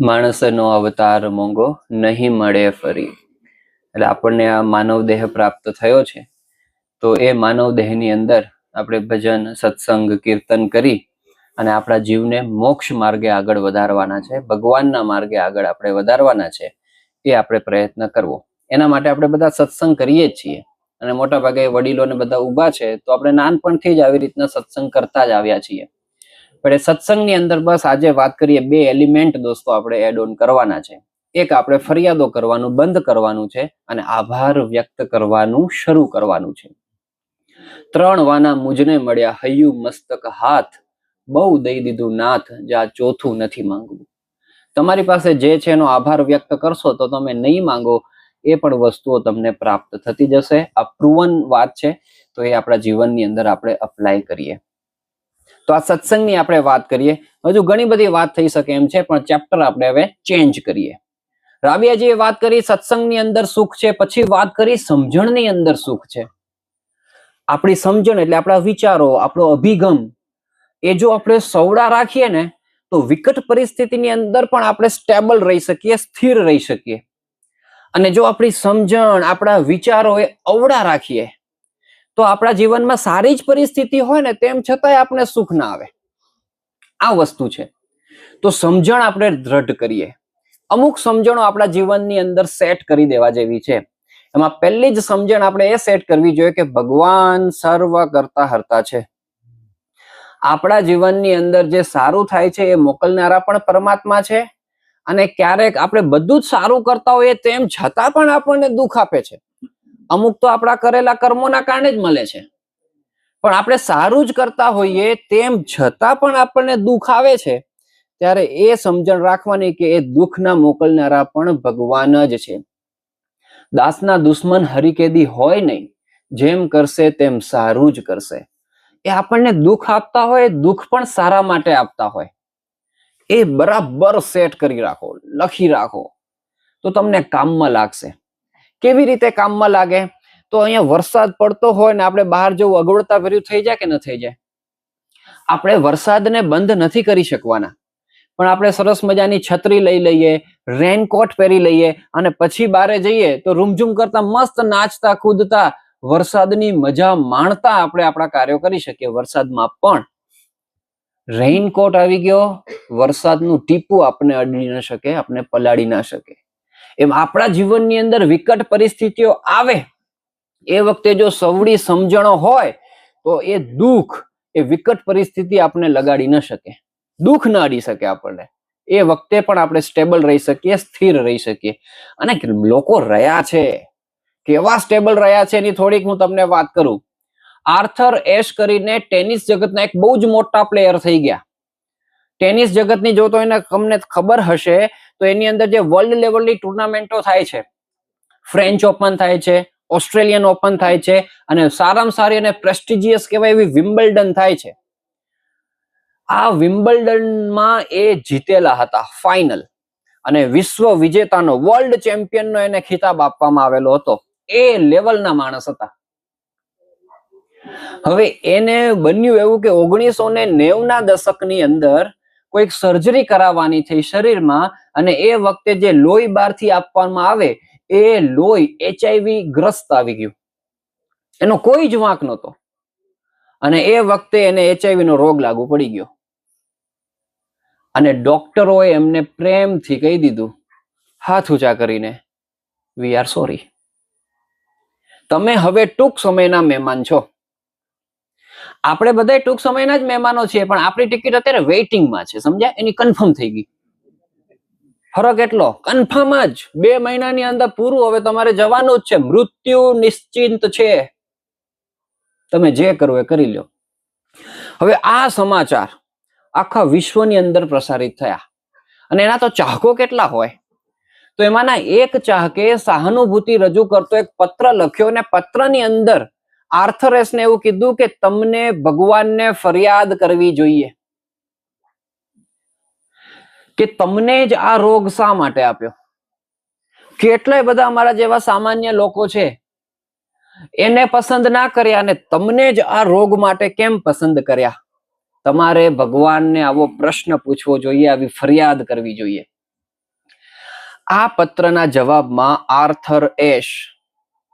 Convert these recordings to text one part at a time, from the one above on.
માણસનો અવતાર મોંઘો નહીં મળે ફરી. એટલે આપણને આ માનવ દેહ પ્રાપ્ત થયો છે, તો એ માનવ દેહની અંદર આપણે ભજન, સત્સંગ, કીર્તન કરી અને આપણા જીવને મોક્ષ માર્ગે આગળ વધારવાના છે, ભગવાનના માર્ગે આગળ આપણે વધારવાના છે. એ આપણે પ્રયત્ન કરવો. એના માટે આપણે બધા સત્સંગ કરીએ જ છીએ અને મોટા ભાગે વડીલોને બધા ઊભા છે, તો આપણે નાનપણથી જ આવી રીતના સત્સંગ કરતા જ આવ્યા છીએ. પણ એ સત્સંગની અંદર બસ આજે વાત કરીએ, 2 એલિમેન્ટ દોસ્તો આપણે એડ ઓન કરવાના છે. એક આપણે ફરિયાદો કરવાનું બંધ કરવાનું છે અને આભાર વ્યક્ત કરવાનું શરૂ કરવાનું છે. 3 વાના મુજને મળ્યા, હૈયું મસ્તક હાથ, બહુ દઈ દીધું નાથ, જા ચોથું નથી માંગવું. તમારી પાસે જે છે એનો આભાર વ્યક્ત કરશો તો તમે નહીં માંગો એ પણ વસ્તુઓ તમને પ્રાપ્ત થતી જશે. આ પ્રૂવન વાત છે, તો એ આપણા જીવનની અંદર આપણે અપ્લાય કરીએ. તો આ સત્સંગની આપણે વાત કરીએ. હજુ ઘણી બધી વાત થઈ શકે એમ છે, પણ ચેપ્ટર આપણે હવે ચેન્જ કરીએ. રાબિયાજીએ વાત કરી સત્સંગની અંદર સુખ છે, પછી વાત કરી સમજણની અંદર સુખ છે. આપણી સમજણ એટલે આપણા વિચારો, આપણો અભિગમ, એ જો આપણે સવડા રાખીએ ને તો વિકટ પરિસ્થિતિની અંદર પણ આપણે સ્ટેબલ રહી શકીએ, સ્થિર રહી શકીએ. અને જો આપણી સમજણ, આપણા વિચારો એ અવડા રાખીએ તો આપણા જીવનમાં સારી જ પરિસ્થિતિ હોય ને તેમ છતાંય આપણે સુખ ના આવે. આ વસ્તુ છે. તો સમજણ આપણે દ્રઢ કરીએ. અમુક સમજણો આપણા જીવનની અંદર સેટ કરી દેવા જેવી છે. એમાં પહેલી જ સમજણ આપણે એ સેટ કરવી જોઈએ કે ભગવાન સર્વ કરતા હરતા છે. આપણા જીવનની અંદર જે સારું થાય છે એ મોકલનારા પણ પરમાત્મા છે, અને ક્યારેક આપણે બધું જ સારું કરતા હોઈએ તેમ છતાં પણ આપણને દુઃખ આપે છે. અમુક તો આપણા કરેલા કર્મોના કારણે જ મળે છે, પણ આપણે સારું જ કરતા હોઈએ તેમ છતાં પણ આપણને દુઃખ આવે છે. ત્યારે એ સમજણ રાખવાની કે એ દુઃખના મોકલનારા પણ ભગવાન જ છે. દાસના દુશ્મન હરિકેદી હોય નહીં, જેમ કરશે તેમ સારું જ કરશે. એ આપણને દુઃખ આપતા હોય, દુઃખ પણ સારા માટે આપતા હોય. એ બરાબર સેટ કરી રાખો, લખી રાખો, તો તમને કામમાં લાગશે. કેવી રીતે કામમાં લાગે? તો અહીંયા વરસાદ પડતો હોય ને આપણે બહાર જવું અગવડતા ભર્યું થઈ જાય કે ન થઈ જાય? આપણે વરસાદને બંધ નથી કરી શકવાના, પણ આપણે સરસ મજાની છત્રી લઈ લઈએ, રેનકોટ પહેરી લઈએ અને પછી બારે જઈએ તો રૂમઝૂમ કરતા મસ્ત નાચતા કૂદતા વરસાદની મજા માણતા આપણે આપણા કાર્યો કરી શકીએ. વરસાદમાં પણ રેઇનકોટ આવી ગયો, વરસાદનું ટીપું આપણે અડી ન શકે, આપણે પલાળી ના શકે. એમ આપણા જીવનની અંદર વિકટ પરિસ્થિતિઓ આવે એ વખતે જો સવડી સમજણો હોય તો એ દુઃખ, એ વિકટ પરિસ્થિતિ આપણે લગાડી ન શકે, દુઃખ ન અડી શકે આપણને. એ વખતે પણ આપણે સ્ટેબલ રહી શકીએ, સ્થિર રહી શકીએ. અને લોકો રહ્યા છે, કેવા સ્ટેબલ રહ્યા છે એની થોડીક હું તમને વાત કરું. આર્થર એશ કરીને ટેનિસ જગતના એક બહુ જ મોટા પ્લેયર થઈ ગયા. ટેનિસ જગતની જો તો એને તમને ખબર હશે તો એની અંદર જે વર્લ્ડ લેવલની ટુર્નામેન્ટો થાય છે, ફ્રેન્ચ ઓપન થાય છે, ઓસ્ટ્રેલિયન ઓપન થાય છે, અને સારામાં સારી અને પ્રેસ્ટિજિયસ કહેવાય એવી વિમ્બલ્ડન થાય છે. આ વિમ્બલ્ડનમાં એ જીતેલા હતા ફાઇનલ, અને વિશ્વ વિજેતાનો, વર્લ્ડ ચેમ્પિયનનો એને ખિતાબ આપવામાં આવેલો હતો. એ લેવલના માણસ હતા. હવે એને બન્યું એવું કે 1990ના દશકની અંદર કોઈક સર્જરી કરાવવાની થઈ શરીરમાં, અને એ વખતે જે લોહી બહારથી આપવામાં આવે એ લોહી HIV ગ્રસ્ત આવી ગયું. એનો કોઈ જ વાંક નહોતો, અને એ વખતે એને HIV નો રોગ લાગુ પડી ગયો. અને ડોક્ટરોએ એમને પ્રેમથી કહી દીધું, હાથ ઊંચા કરીને, વી આર સોરી, તમે હવે ટૂંક સમયના મહેમાન છો. આપણે બધા ટૂંક સમયના જ મહેમાનો છીએ, પણ આપણી ટિકિટ અત્યારે વેઇટિંગમાં છે, સમજ્યા? એની કન્ફર્મ થઈ ગઈ. ફરક એટલો, કન્ફર્મ જ 2 મહિનાની અંદર પૂરું, હવે તમારે જવાનું જ છે, મૃત્યુ નિશ્ચિંત છે, તમે જે કરવું એ કરી લો. હવે આ સમાચાર આખા વિશ્વની અંદર પ્રસારિત થયા, અને એના તો ચાહકો કેટલા હોય. તો એમાંના એક ચાહકે સહાનુભૂતિ રજૂ કરતો એક પત્ર લખ્યો, અને પત્રની અંદર આર્થર એશને એવું કીધું કે તમને ભગવાનને ફરિયાદ કરવી જોઈએ કે તમને જ આ રોગ શા માટે આપ્યો. કેટલાય બધા અમારા જેવા સામાન્ય લોકો છે, એને પસંદ ના કર્યા, અને તમને જ આ રોગ માટે કેમ પસંદ કર્યા. તમારે ભગવાનને આવો પ્રશ્ન પૂછવો જોઈએ, આવી ફરિયાદ કરવી જોઈએ. આ પત્રના જવાબમાં Arthur ash,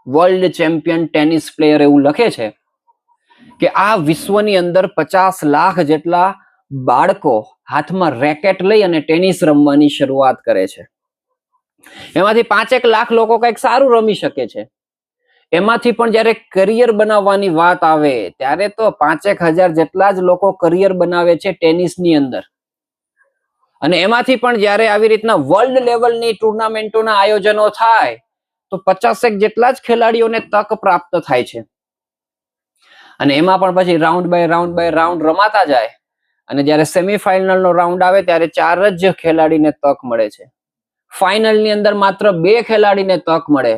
world champion tennis player, એવું લખે છે કે આ વિશ્વની અંદર 50 લાખ જેટલા બાળકો હાથમાં રેકેટ લઈ અને ટેનિસ રમવાની શરૂઆત કરે છે. એમાંથી 5 લાખ લોકો કંઈક સારું રમી શકે છે. એમાંથી પણ જયારે કરિયર બનાવવાની વાત આવે ત્યારે તો 5,000 જેટલા જ લોકો કરિયર બનાવે છે ટેનિસની અંદર. અને એમાંથી પણ જયારે આવી રીતના વર્લ્ડ લેવલની ટુર્નામેન્ટોના આયોજનો થાય તો 50 જેટલા જ ખેલાડીઓને તક પ્રાપ્ત થાય છે. અને એમાં પણ પછી રાઉન્ડ બાય રાઉન્ડ રમાતા જાય અને જયારે સેમીફાઇનલ નો રાઉન્ડ આવે ત્યારે 4 જ ખેલાડીને તક મળે છે. ફાઇનલની અંદર માત્ર 2 ખેલાડીને તક મળે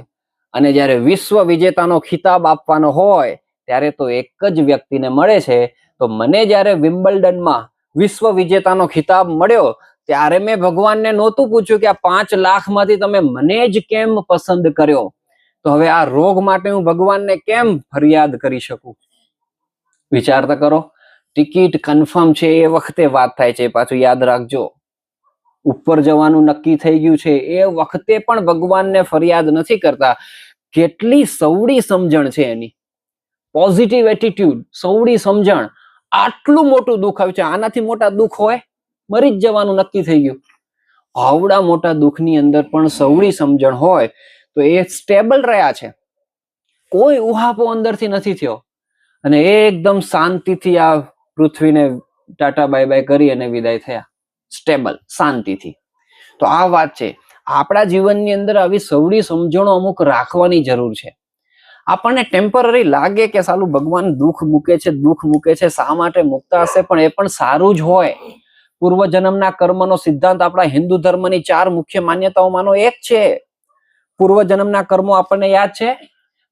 અને જયારે વિશ્વ વિજેતાનો ખિતાબ આપવાનો હોય ત્યારે તો એક જ વ્યક્તિને મળે છે. તો મને જયારે વિમ્બલ્ડનમાં વિશ્વ વિજેતાનો ખિતાબ મળ્યો ત્યારે મેં ભગવાનને નહોતું પૂછ્યું કે આ 5 લાખમાંથી તમે મને જ કેમ પસંદ કર્યો. તો હવે આ રોગ માટે હું ભગવાનને કેમ ફરિયાદ કરી શકું? વિચાર તો કરો. ટિકિટ કન્ફર્મ છે એ વખતે વાત થાય છે, પાછું યાદ રાખજો. ઉપર જવાનું નક્કી થઈ ગયું છે એ વખતે પણ ભગવાનને ફરિયાદ નથી કરતા. કેટલી સવડી સમજણ છે એની, પોઝિટિવ એટીટ્યુડ, સવડી સમજણ. આટલું મોટું દુઃખ આવ્યું છે, આનાથી મોટા દુઃખ હોય? મરી જ જવાનું નક્કી થઈ ગયું. આવડા મોટા દુઃખની અંદર પણ સવડી સમજણ હોય તો એ સ્ટેબલ રહ્યા છે. કોઈ ઉહાપો અંદરથી નથી થયો અને એકદમ શાંતિથી આ પૃથ્વીને ટાટા બાય બાય કરી અને વિદાય થયા, સ્ટેબલ, શાંતિથી. તો આ વાત છે. આપણા જીવનની અંદર આવી સવડી સમજણો અમુક રાખવાની જરૂર છે. આપણને ટેમ્પરરી લાગે કે સાલું ભગવાન દુઃખ મૂકે છે, શા માટે મૂકતા હશે? પણ એ પણ સારું જ હોય. પૂર્વજન્મના કર્મનો સિદ્ધાંત આપણા હિન્દુ ધર્મની 4 મુખ્ય માન્યતાઓમાંનો એક છે. પૂર્વજન્મના કર્મો આપણને યાદ છે.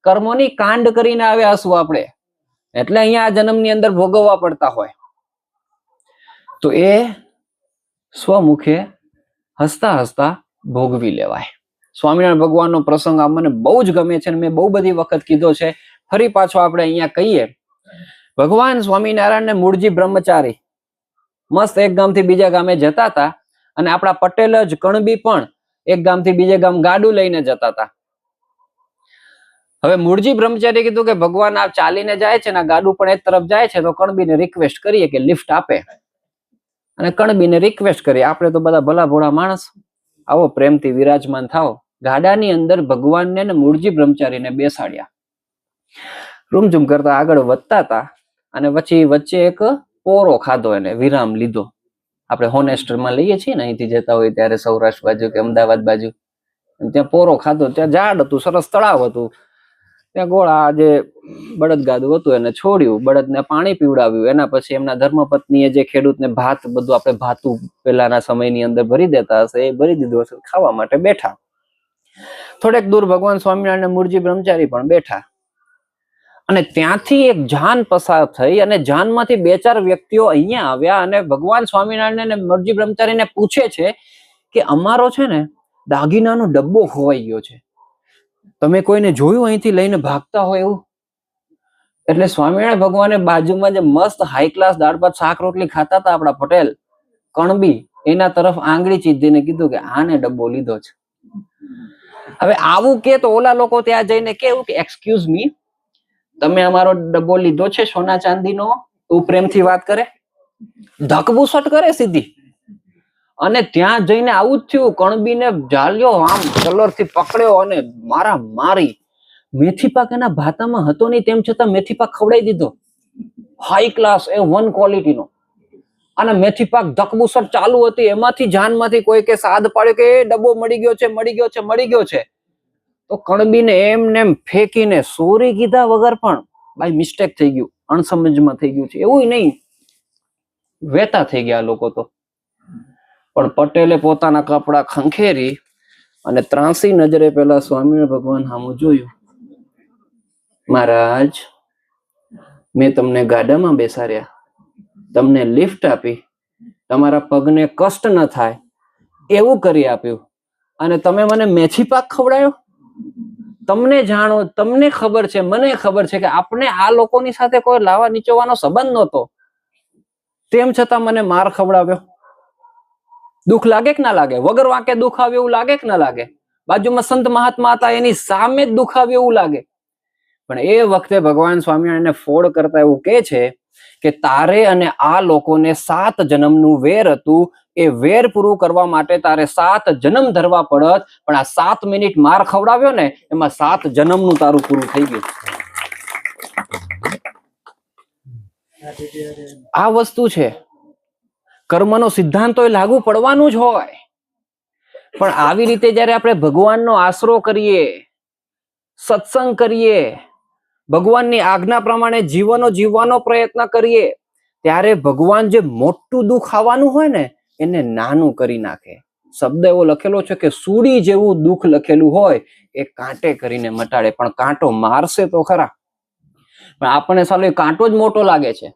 કર્મોની કાંડ કરીને આવ્યા હશું આપણે, એટલે અહીંયા આ જન્મની અંદર ભોગવવા પડતા હોય. તો એ સ્વમુખે હસતા હસતા ભોગવી લેવાય. સ્વામિનારાયણ ભગવાનનો પ્રસંગ આ મને બહુ જ ગમે છે, મેં બહુ બધી વખત કીધો છે. ફરી પાછો આપણે અહીંયા કહીએ. ભગવાન સ્વામિનારાયણ ને મૂળજી બ્રહ્મચારી મસ્ત એક ગામથી બીજા ગામે જતા હતા અને આપણા પટેલ જ કણબી પણ એક ગામથી બીજે ગામ ગાડું લઈને જતા હતા. હવે મૂળજી બ્રહ્મચારી કીધું કે ભગવાન આ ચાલીને જાય છે ને ગાડું પણ એક તરફ જાય છે, તો કણબીને રિક્વેસ્ટ કરીએ કે લિફ્ટ આપે. અને કણબીને રિક્વેસ્ટ કરીએ, આપણે તો બધા ભલા ભોળા માણસ, આવો પ્રેમથી વિરાજમાન થાઓ. ગાડાની અંદર ભગવાનને ને મૂળજી બ્રહ્મચારીને બેસાડ્યા. રૂમઝૂમ કરતા આગળ વધતા હતા અને પછી વચ્ચે એક પોરો ખાધો, એને વિરામ લીધો. આપણે હોનેસ્ટરમાં લઈએ છીએ ને, અહીંથી જતા હોય ત્યારે સૌરાષ્ટ્ર બાજુ કે અમદાવાદ બાજુ, ત્યાં પોરો ખાધો. ત્યાં ઝાડ હતું, સરસ તળાવ હતું. ત્યાં ગોળા જે બળદગાડું હતું એને છોડ્યું, બળદને પાણી પીવડાવ્યું. એના પછી એમના ધર્મપત્નીએ જે ખેડૂતને ભાત, બધું આપણે ભાતું પેલાના સમયની અંદર ભરી દેતા હશે એ ભરી દીધું હશે. ખાવા માટે બેઠા. થોડેક દૂર ભગવાન સ્વામિનારાયણ મૂળજી બ્રહ્મચારી પણ બેઠા અને ત્યાંથી એક જાન પસાર થઈ અને જાનમાંથી 2-4 વ્યક્તિઓ અહીંયા આવ્યા અને ભગવાન સ્વામિનારાયણ અને મૂળજી બ્રહ્મચારીને પૂછે છે કે અમારો છે ને દાગીનાનો ડબ્બો ખોવાઈ ગયો છે, તમે કોઈને જોયું અહીંથી લઈને ભાગતા હોય એવું? એટલે સ્વામિનારાયણ ભગવાને બાજુમાં જે મસ્ત હાઈ ક્લાસ દાળ ભાત શાક રોટલી ખાતા હતા આપણા પટેલ કણબી, એના તરફ આંગળી ચીંધીને કીધું કે આને ડબ્બો લીધો છે. હવે આવું કે તો ઓલા લોકો ત્યાં જઈને કેવું કે એક્સક્યુઝ મી, તમે અમારો ડબ્બો લીધો છે સોના ચાંદીનો? તું પ્રેમથી વાત કરે, ધકબુસટ કરે સીધી. અને ત્યાં જઈને આવું જ થયું. કણબીને જાલ્યો, આમ કલરથી પકડ્યો અને મારા મારી. મેથી પાક એના ભાતામાં હતો નહીં, તેમ છતાં મેથી પાક ખવડાવી દીધો, હાઈ ક્લાસ A1 ક્વોલિટીનો. અને મેથી પાક ધકબુસટ ચાલુ હતી. એમાંથી જાનમાંથી કોઈ કે સાદ પાડ્યો કે એ ડબ્બો મળી ગયો છે. તો કણબીને એમને એમ ફેંકીને સોરી કીધા વગર પણ બાય મિસ્ટેક થઈ ગયું, અણસમજમાં થઈ ગયું છે એવું નહીં, વેતા થઈ ગયા લોકો તો. પણ પટેલે પોતાના કપડા ખંખેરી અને ત્રાસી નજરે પેલા સ્વામિનારાયણ ભગવાન સામું જોયું. મહારાજ, મેં તમને ગાડામાં બેસાડ્યા, તમને લિફ્ટ આપી, તમારા પગને કષ્ટ ન થાય એવું કરી આપ્યું, અને તમે મને મેથી પાક ખવડાયો? તમને જાણો, તમને ખબર છે, મને ખબર છે કે આપણે આ લોકોની સાથે કોઈ લાવા નીચોવાનો સંબંધ નહોતો, તેમ છતાં મને માર ખવડાવ્યો. દુઃખ લાગે કે ના લાગે? વગર વાંકે દુઃખ આવે એવું લાગે કે ના લાગે? બાજુમાં સંત મહાત્મા હતા, એની સામે જ દુઃખ આવે એવું લાગે. પણ એ વખતે ભગવાન સ્વામિનારાયણને ફોડ કરતા એવું કે છે કે તારે અને આ લોકોને 7 જન્મનું વેર હતું, એ વેર પૂરું કરવા માટે તારે 7 જન્મ ધરવા પડત, પણ આ 7 મિનિટ માર ખવડાવ્યો ને એમાં 7 જન્મનું તારું પૂરું થઈ ગયું. આ વસ્તુ છે. કર્મનો સિદ્ધાંત તો લાગુ પડવાનું જ હોય, પણ આવી રીતે જયારે આપણે ભગવાનનો આશરો કરીએ, સત્સંગ કરીએ, ભગવાનની આજ્ઞા પ્રમાણે જીવનો જીવવાનો પ્રયત્ન કરીએ, ત્યારે ભગવાન જે મોટું દુઃખ આવવાનું હોય ને એને નાનું કરી નાખે. શબ્દ એવો લખેલો છે કે સૂડી જેવું દુઃખ લખેલું હોય એ કાંટે કરીને મટાડે. પણ કાંટો મારશે તો ખરા, પણ આપણને સાલું કાંટો જ મોટો લાગે છે.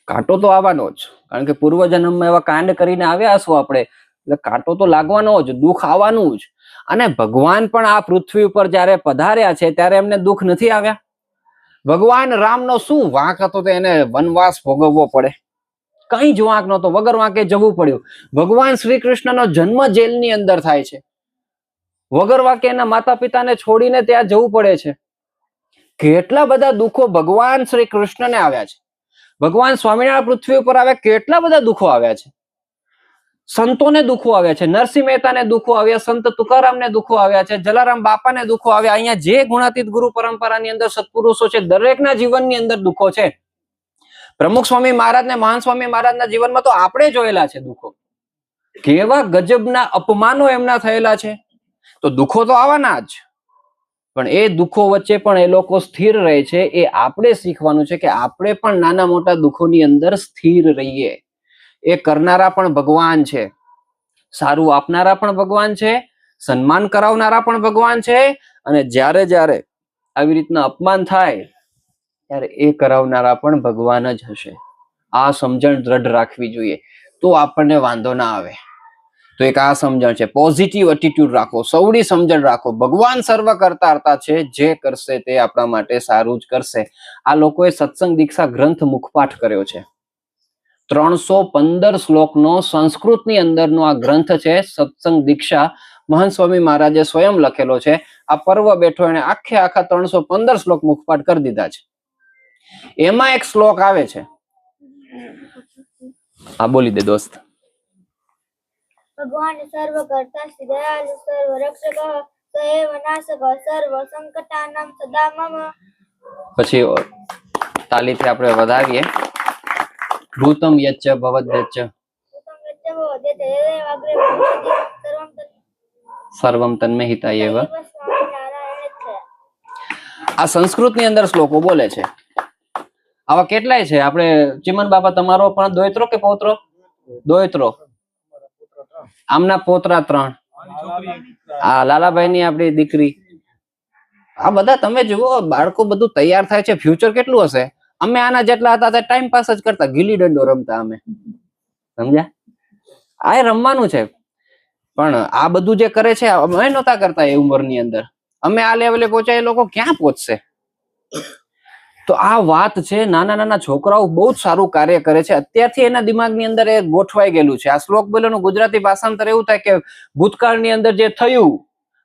કાંટો તો આવવાનો જ, કારણ કે પૂર્વજન્મમાં એવા કાંડ કરીને આવ્યા હશું આપણે, એટલે કાંટો તો લાગવાનો જ, દુઃખ આવવાનું જ. અને ભગવાન પણ આ પૃથ્વી ઉપર જયારે પધાર્યા છે ત્યારે એમને દુઃખ નથી આવ્યા? ભગવાન રામનો શું વાંક હતો તો એને વનવાસ ભોગવવો પડે? કઈ જ વાંક નહોતો, વગર વાંકે જવું પડ્યું. ભગવાન શ્રી કૃષ્ણનો જન્મ જેલની અંદર થાય છે, વગર વાંકે એના માતા પિતાને છોડીને ત્યાં જવું પડે છે. કેટલા બધા દુઃખો ભગવાન શ્રી કૃષ્ણને આવ્યા છે. ભગવાન સ્વામિનારાયણ પૃથ્વી ઉપર આવ્યા, કેટલા બધા દુઃખો આવ્યા છે. સંતોને દુઃખો આવ્યા છે, નરસિંહ મહેતાને દુઃખો આવ્યા, સંત તુકારામને દુઃખો આવ્યા છે, જલારામ બાપાને દુઃખો આવ્યા. અહીંયા જે ગુણાતીત ગુરુ પરંપરાની અંદર સત્પુરુષો છે, દરેકના જીવનની અંદર દુઃખો છે. પ્રમુખ સ્વામી મહારાજ ને મહાન સ્વામી મહારાજના જીવનમાં તો આપણે જોયેલા છે દુઃખો. કેવા ગજબના અપમાનો એમના થયેલા છે. તો દુઃખો તો આવવાના જ, પણ એ દુઃખો વચ્ચે પણ એ લોકો સ્થિર રહે છે. એ આપણે શીખવાનું છે કે આપણે પણ નાના મોટા દુઃખોની અંદર સ્થિર રહીએ. એ કરનારા પણ ભગવાન છે, સારું આપનારા પણ ભગવાન છે, સન્માન કરાવનારા પણ ભગવાન છે, અને જ્યારે જ્યારે આવી રીતના અપમાન થાય ત્યારે એ કરાવનારા પણ ભગવાન જ હશે. આ સમજણ દ્રઢ રાખવી જોઈએ, તો આપણને વાંધો ના આવે. તો એક આ સમજણ છે. પોઝિટિવ એટીટ્યુડ રાખો, સૌડી સમજણ રાખો. ભગવાન સર્વ કરતા હરતા છે, જે કરશે તે આપણા માટે સારું જ કરશે. આ લોકોએ સત્સંગ દીક્ષા ગ્રંથ મુખપાઠ કર્યો છે. 315 શ્લોકનો સંસ્કૃતની અંદરનો આ ગ્રંથ છે, સત્સંગ દીક્ષા. મહંત સ્વામી મહારાજે સ્વયં લખેલો છે. આ પર્વ બેઠો એને આખા 315 શ્લોક મુખપાઠ કરી દીધા છે. એમાં એક શ્લોક આવે છે, હા બોલી દે દોસ્ત. ભગવાન સર્વ કર્તા દયાલુ સર્વ રક્ષક સએવ નાશક સર્વ સંકટાનામ સદા મમ. પછી તાલીથી આપણે વધાવીએ. ભૂતમ યચ્ચ ભવદ્યચ્ચ સર્વમ તન્મે હિતાય એવ. આ સંસ્કૃતની અંદર શ્લોકો બોલે છે. આવા કેટલાય છે. આપણે ચિમન બાપા, તમારો પણ દોયત્રો કે પૌત્રો? દોયત્રો. આમના પોતરા 3. આ લાલાભાઈ ની આપણી દીકરી. આ બધા તમે જુઓ, બાળકો બધું તૈયાર થાય છે. ફ્યુચર કેટલું હશે? અમે આના જેટલા હતા તે ટાઈમ પાસ જ કરતા, ગીલી દંડો રમતા અમે, સમજ્યા? આ રમવાનું છે. પણ આ બધું જે કરે છે અમે નહોતા કરતા એ ઉંમરની અંદર. અમે આ લેવલે પહોંચ્યા, એ લોકો ક્યાં પહોંચશે? તો આ વાત છે. નાના નાના છોકરાઓ બહુ જ સારું કાર્ય કરે છે. અત્યારથી એના દિમાગની અંદર એ ગોઠવાઈ ગયેલું છે. આ શ્લોક બોલેનું ગુજરાતી ભાષાંતર એવું થાય કે ભૂતકાળની અંદર જે થયું,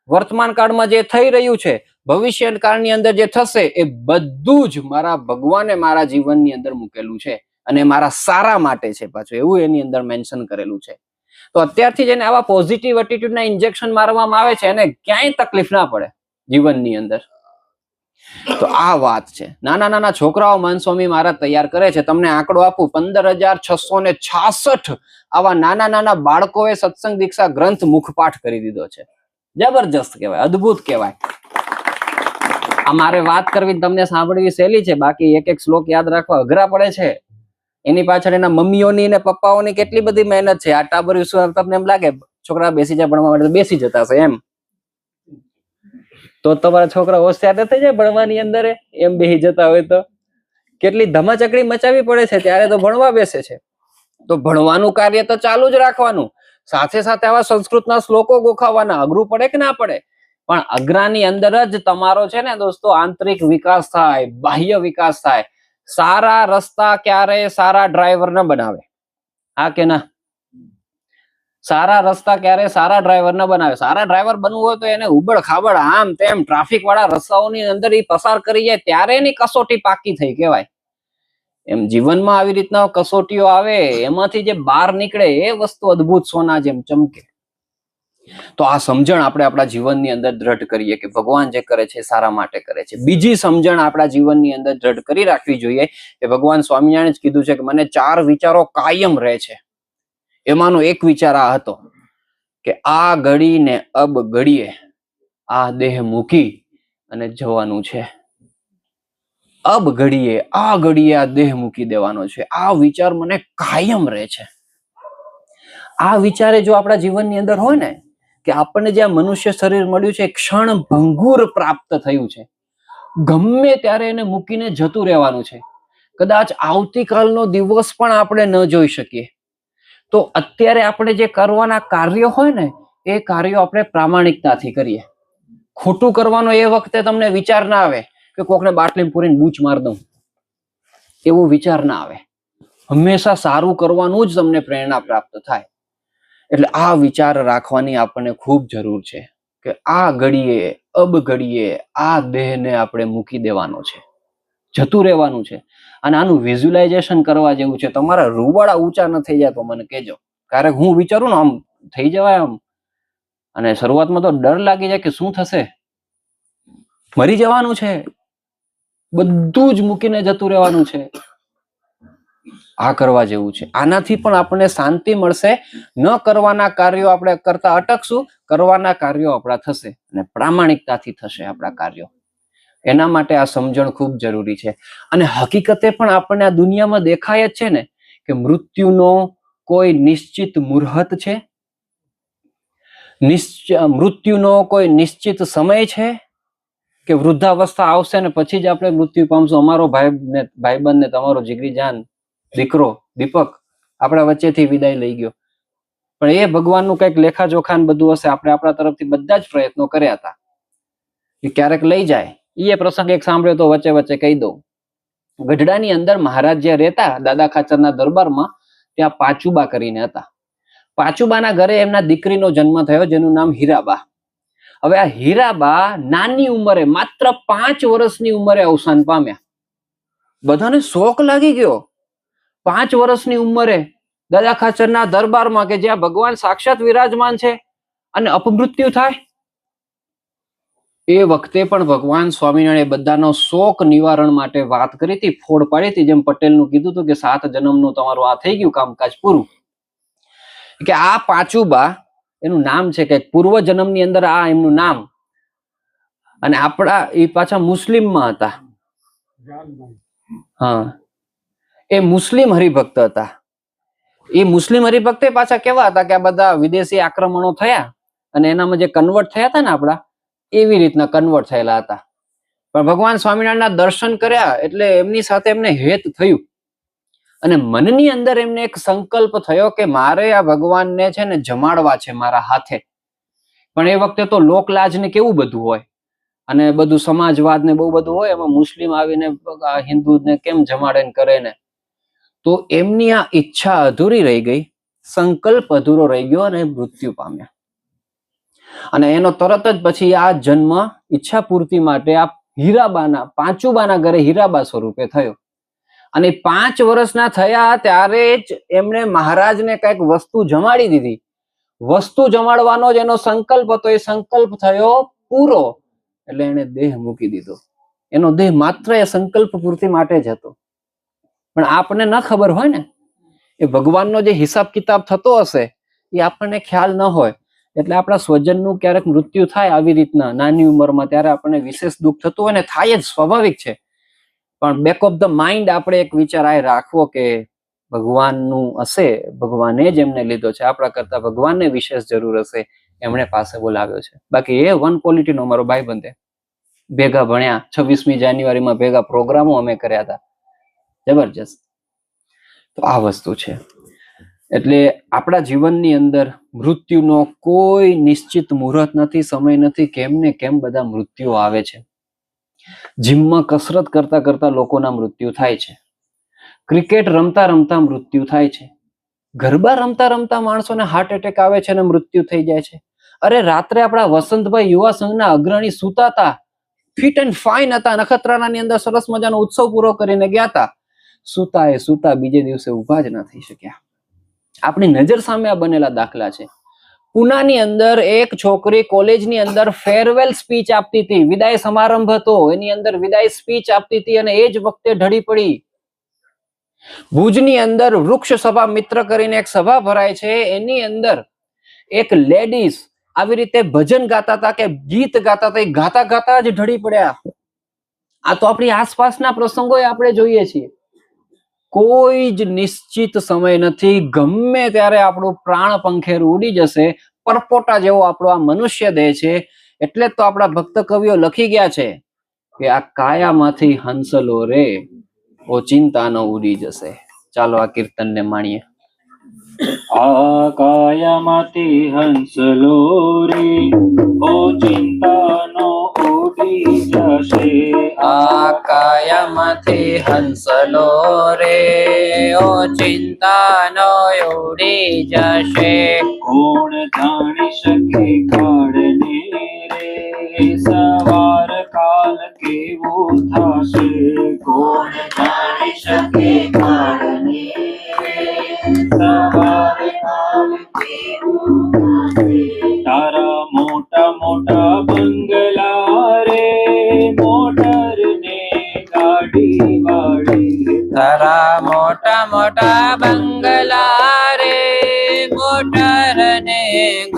વર્તમાન કાળમાં જે થઈ રહ્યું છે, ભવિષ્ય કાળની અંદર જે થશે, એ બધું જ મારા ભગવાને મારા જીવનની અંદર મૂકેલું છે, અને મારા સારા માટે છે. પાછું એવું એની અંદર મેન્શન કરેલું છે. તો અત્યારથી જેને આવા પોઝિટિવ એટીટ્યુડના ઇન્જેક્શન મારવામાં આવે છે, એને ક્યાંય તકલીફ ના પડે જીવનની અંદર. તો આ વાત છે. નાના નાના છોકરાઓ મહંત સ્વામી મહારાજ તૈયાર કરે છે. તમને આંકડો આપું, 15,666 આવા નાના નાના બાળકોએ સત્સંગ દીક્ષા ગ્રંથ મુખપાઠ કરી દીધો છે. જબરજસ્ત કહેવાય, અદ્ભુત કહેવાય. આ મારે વાત કરવી, તમને સાંભળવી સહેલી છે, બાકી એક એક શ્લોક યાદ રાખવા અઘરા પડે છે. એની પાછળ એના મમ્મીઓની ને પપ્પાઓની કેટલી બધી મહેનત છે. આ ટાબરિયું તમને એમ લાગે છોકરા બેસી જાય ભણવા માટે, બેસી જતા હશે એમ. તો તમારા છોકરા હોશિયાર થઈ જાય ભણવાની અંદર, એમ બેસી જતા હોય તો કેટલી ધમાચકડી મચાવી પડે છે, ત્યારે તો ભણવા બેસે છે. તો ભણવાનું કાર્ય તો ચાલુ જ રાખવાનું, સાથે સાથે આવા સંસ્કૃતના શ્લોકો ગોખાવાના. અઘરું પડે કે ના પડે, પણ અઘરાની અંદર જ તમારો છે ને દોસ્તો આંતરિક વિકાસ થાય, બાહ્ય વિકાસ થાય. સારા રસ્તા ક્યારે સારા ડ્રાઈવર ન બનાવે, હા કે ના? સારા રસ્તા ક્યારે સારા ડ્રાઈવર ન બનાવે. સારા ડ્રાઈવર બનવું હોય તો એને ઉબડ ખાબડ આમ તેમ ટ્રાફિક વાળા રસ્તાઓની અંદર એ પસાર કરી જાય ત્યારે એની કસોટી પાકી થઈ કહેવાય. એમ જીવનમાં આવી રીતના કસોટીઓ આવે, એમાંથી જે બહાર નીકળે એ વસ્તુ અદ્ભુત સોના જેમ ચમકે. તો આ સમજણ આપણે આપણા જીવનની અંદર દ્રઢ કરીએ કે ભગવાન જે કરે છે સારા માટે કરે છે. બીજી સમજણ આપણા જીવનની અંદર દ્રઢ કરી રાખવી જોઈએ કે ભગવાન સ્વામિનારાયણ જ કીધું છે કે મને 4 વિચારો કાયમ રહે છે. એમાંનો એક વિચાર આ હતો કે આ ઘડી ને અબ ઘડીએ આ દેહ મૂકી અને જવાનું છે. અબ ઘડીએ આ દેહ મૂકી દેવાનો છે. આ વિચાર મને કાયમ રહે છે. આ વિચારે જો આપણા જીવનની અંદર હોય ને કે આપણને જે આ મનુષ્ય શરીર મળ્યું છે ક્ષણ ભંગુર પ્રાપ્ત થયું છે, ગમે ત્યારે એને મૂકીને જતું રહેવાનું છે. કદાચ આવતીકાલનો દિવસ પણ આપણે ન જોઈ શકીએ. તો અત્યારે આપણે જે કરવાના કાર્યો હોય ને એ કાર્યો આપણે પ્રામાણિકતાથી કરીએ. ખોટું કરવાનો એ વખતે તમને વિચાર ના આવે કે કોકને બાટલી પૂરીને બૂચ માર દઉં, એવો વિચાર ના આવે. હંમેશા સારું કરવાનું જ તમને પ્રેરણા પ્રાપ્ત થાય. એટલે આ વિચાર રાખવાની આપણને ખૂબ જરૂર છે કે આ ઘડીએ અબ ઘડીએ આ દેહને આપણે મૂકી દેવાનો છે, જતું રહેવાનું છે. અને આનું વિઝ્યુલાઇઝેશન કરવા જેવું છે. તમારા રૂવાડા ઊંચા ન થઈ જાય તો મને કહેજો. ક્યારેક હું વિચારું ને આમ થઈ જવાય આમ, અને શરૂઆતમાં તો ડર લાગી જાય કે શું થશે, મરી જવાનું છે, બધું જ મૂકીને જતું રહેવાનું છે. આ કરવા જેવું છે. આનાથી પણ આપણને શાંતિ મળશે. ન કરવાના કાર્યો આપણે કરતા અટકશું, કરવાના કાર્યો આપણા થશે અને પ્રામાણિકતાથી થશે આપણા કાર્યો. એના માટે આ સમજણ ખૂબ જરૂરી છે. અને હકીકતે પણ આપણને આ દુનિયામાં દેખાય જ છે ને કે મૃત્યુનો કોઈ નિશ્ચિત મુહૂર્ત છે, મૃત્યુનો કોઈ નિશ્ચિત સમય છે કે વૃદ્ધાવસ્થા આવશે ને પછી જ આપણે મૃત્યુ પામશું. અમારો ભાઈબંધ ને તમારો જીગરી જાન દીકરો દીપક આપણા વચ્ચેથી વિદાય લઈ ગયો, પણ એ ભગવાનનું કંઈક લેખાજોખા બધું હશે. આપણે આપણા તરફથી બધા જ પ્રયત્નો કર્યા હતા કે ક્યારેક લઈ જાય. એ પ્રસંગ એક સાંભળ્યો તો વચ્ચે વચ્ચે કહી દઉં. ગઢડાની અંદર મહારાજ જે રહેતા દાદા ખાચરના દરબારમાં, ત્યાં પાચુબા કરીને હતા. પાચુબાના ઘરે એમના દીકરીનો જન્મ થયો જેનું નામ હીરાબા. હવે આ હીરાબા નાની ઉંમરે, માત્ર 5 વર્ષની ઉંમરે અવસાન પામ્યા. બધાને શોક લાગી ગયો. 5 વર્ષની ઉંમરે દાદા ખાચરના દરબારમાં કે જ્યાં ભગવાન સાક્ષાત વિરાજમાન છે અને અપમૃત્યુ થાય. એ વખતે પણ ભગવાન સ્વામિનારાયણ બધાનો શોક નિવારણ માટે વાત કરી હતી, ફોડ પાડી હતી. જેમ પટેલનું કીધું હતું કે 7 જન્મનું તમારું આ થઈ ગયું કામકાજ પૂરું. કે આ પાચુબા એનું નામ છે કે પૂર્વ જન્મની અંદર આ એમનું નામ, અને આપણા એ પાછા મુસ્લિમમાં હતા. હા, એ મુસ્લિમ હરિભક્ત હતા. એ મુસ્લિમ હરિભક્ત પાછા કેવા હતા કે આ બધા વિદેશી આક્રમણો થયા અને એનામાં જે કન્વર્ટ થયા હતા ને આપડા, એવી રીતના કન્વર્ટ થયેલા હતા. પણ ભગવાન સ્વામિનારાયણના દર્શન કર્યા એટલે એમની સાથે એમને હેત થયું અને મનની અંદર એમને એક સંકલ્પ થયો કે મારે આ ભગવાનને છે ને જમાડવા છે મારા હાથે. પણ એ વખતે તો લોકલાજ ને કેવું બધું હોય અને બધું સમાજવાદ ને બહુ બધું હોય, એમાં મુસ્લિમ આવીને હિન્દુ ને કેમ જમાડે ને કરે ને. તો એમની આ ઈચ્છા અધૂરી રહી ગઈ, સંકલ્પ અધૂરો રહી ગયો અને મૃત્યુ પામ્યા. અને એનો તરત જ પછી આ જન્મ ઈચ્છા પૂર્તિ માટે આ હીરાબાના, પાચુબાના ઘરે હીરાબા સ્વરૂપે થયો. અને 5 વર્ષના થયા ત્યારે જ એમણે મહારાજને કઈક વસ્તુ જમાડી દીધી. વસ્તુ જમાડવાનો જ એનો સંકલ્પ હતો. એ સંકલ્પ થયો પૂરો એટલે એને દેહ મૂકી દીધો. એનો દેહ માત્ર એ સંકલ્પ પૂર્તિ માટે જ હતો. પણ આપણને ન ખબર હોય ને, એ ભગવાનનો જે હિસાબ કિતાબ થતો હશે એ આપણને ખ્યાલ ન હોય. એટલે આપણા સ્વજનનું ક્યારેક મૃત્યુ થાય આવી રીતના નાની ઉંમરમાં, ત્યારે આપણને વિશેષ દુઃખ થતું હોય ને, થાય જ, સ્વાભાવિક છે. પણ બેક ઓફ ધ માઇન્ડ આપણે એક વિચાર આ રાખવો કે ભગવાનનું હશે, ભગવાને જ એમને લીધો છે, આપણા કરતા ભગવાનને વિશેષ જરૂર હશે, એમણે પાસે બોલાવ્યો છે. બાકી એ વન ક્વોલિટીનો અમારો ભાઈબંધ, ભેગા ભણ્યા, 26મી જાન્યુઆરીમાં ભેગા પ્રોગ્રામો અમે કર્યા હતા, જબરજસ્ત. તો આ વસ્તુ છે. એટલે આપણા જીવનની અંદર મૃત્યુનો કોઈ નિશ્ચિત મુહૂર્ત નથી, સમય નથી. કેમ ને કેમ બધા મૃત્યુ આવે છે. જીમમાં કસરત કરતા કરતા લોકોના મૃત્યુ થાય છે. ક્રિકેટ રમતા રમતા મૃત્યુ થાય છે. ગરબા રમતા રમતા માણસોને હાર્ટ એટેક આવે છે અને મૃત્યુ થઈ જાય છે. અરે રાત્રે આપણા વસંતભાઈ યુવા સંઘના અગ્રણી સુતા હતા, ફિટ એન્ડ ફાઇન હતા, નખત્રાણાની અંદર સરસ મજાનો ઉત્સવ પૂરો કરીને ગયા હતા. સુતા બીજે દિવસે ઉભા જ ના થઈ શક્યા. આપણી નજર સામે આ બનેલા દાખલા છે. પુનાની અંદર એક છોકરી કોલેજની અંદર ફેરવેલ સ્પીચ આપતી હતી, વિદાય સમારંભ હતો, એની અંદર વિદાય સ્પીચ આપતી હતી અને એ જ વખતે ઢળી પડી. ભુજની અંદર વૃક્ષ સભા મિત્ર કરીને એક સભા ભરાય છે, એની અંદર એક લેડીઝ આવી રીતે ભજન ગાતા હતા કે ગીત ગાતા હતા, એ ગાતા ગાતા જ ઢળી પડ્યા. આ તો આપણી આસપાસના પ્રસંગો આપણે જોઈએ છીએ. કોઈ જ નિશ્ચિત સમય નથી, ગમે ત્યારે આપણું પ્રાણ પંખેરું ઉડી જશે. પરપોટા જેવો આપણો આ મનુષ્ય દેહ છે. એટલે તો આપણા ભક્ત કવિઓ લખી ગયા છે કે આ કાયામાંથી હંસલો રે ઓચિંતાનો ઉડી જશે. ચાલો આ કીર્તનને માણીએ. આ કાયામાંથી હંસલો રે ઓચિંતાનો ઉડી જશે. આ કાયામાંથી હંસલો રે ઓચિંતાનો ઉડી જશે. કોણ જાણી શકે કાળને રે સવાર કાલ કેવું થશે. કોણ જાણી શકે કાળને સવાર કાલ કેવું થશે. તારા મોટા મોટા બંગલા રે મોટર ને ગાડી વાળી. તારા મોટા મોટા બંગલા રે મોટર ને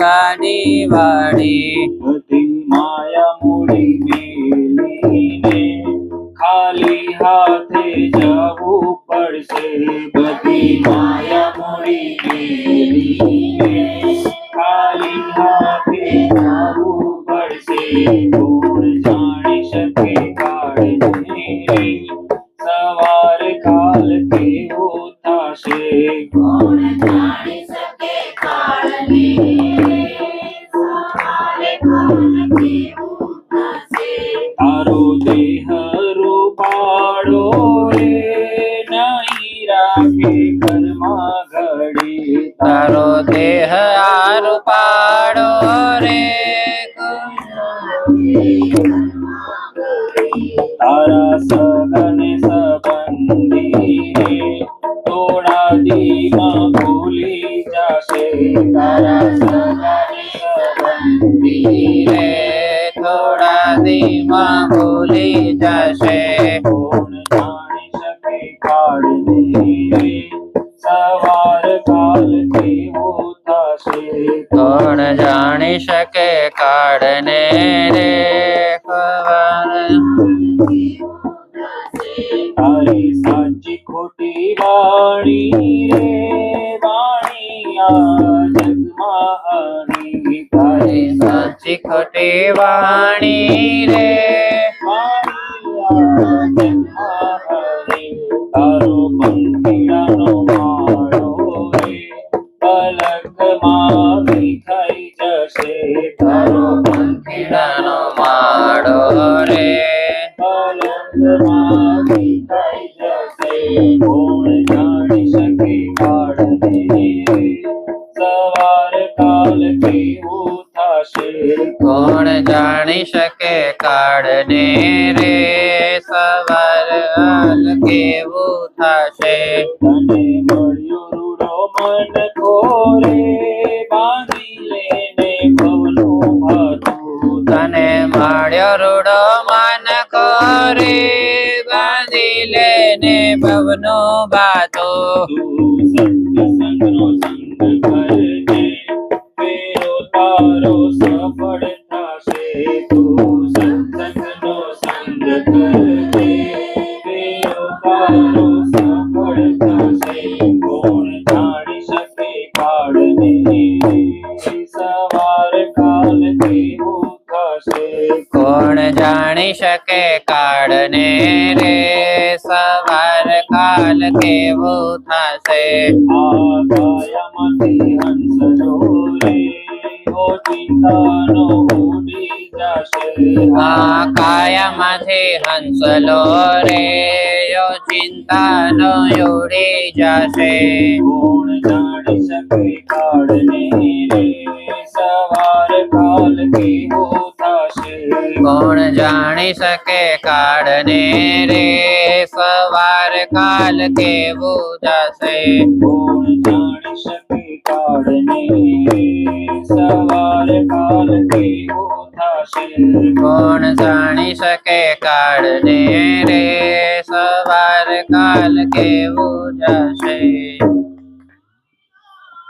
ગાડી વાળી. બધી માયા મૂડી મેલીને ખાલી હાથે જવું પડશે. બધી માયા મૂડી મેલીને ખાલી હાથે જવું પડશે. કોણ જાણી શકે કાળને રે સવાર કાલ કેવું થશે. કોણ જાણી શકે કાળને રે સવાર કાલ કેવું થશે. તારો દેહ રૂપાળો રે નહીં રાખે ઘરમાં ઘડી. તારો દેહ આરું પાડો રે તારા સગને સંબંધી રે થોડા દીમાં ભૂલી જશે. તારા સગને સંબંધી રે થોડા દીમાં ભૂલી જશે. કોણ જાણી શકે કાળને રે સવાર કાલ કેવું થશે. કોણ જાણી શકે કાળને રે સવાર તારી સાચી ખોટી વાણી રે વાણી આ જગમાં આની. તારી સાચી ખોટી વાણી રે વાણી આ જગમાં આની. તારો પંખીડાનો માળો રે પલકમાં વિખાઈ જશે. તારો પંખીડાનો માળો રે પલકમાં વિખાઈ જશે. કોણ જાણી શકે કાળને રે સવાર કાલ કેવું થશે. કોણ જાણી શકે કાળને રે સવાર કાલ કેવું થશે. તને મળ્યો રૂડો મન ખોરે બાંધી લેને ભવનું ભાતું. તને મળ્યો રૂડો મન કરે બાંધી લેને ભવનો બાતો. તું સત્સંગનો સંગ કરજે ફેરો તારો સફળ થશે. તું સત્સંગનો સંગ કરજે ફેરો તારો સફળ થશે. કોણ જાણી શકે કાળને રે સવાર કાલ કેવું થશે. કોણ જાણી શકે કાળને રે સવાર કાલ કેવું થશે. આ કાયામાંથી હંસલો રે ઓચિંતાનો ઉડી જશે. આ કાયામાંથી હંસલો રે યો ચિંતાનો ઉડી જશે. કોણ જાણે જાણી શકે કાળને રે સવાર કાલ કેવો થશે કોણ જાણી શકે કાળને રે સવાર કાલ કેવું જશે કોણ જાણી શકે કાળને સવાર કાલ કેવો થશે કોણ જાણી શકે કાળને રે સવાર કાલ કેવું જશે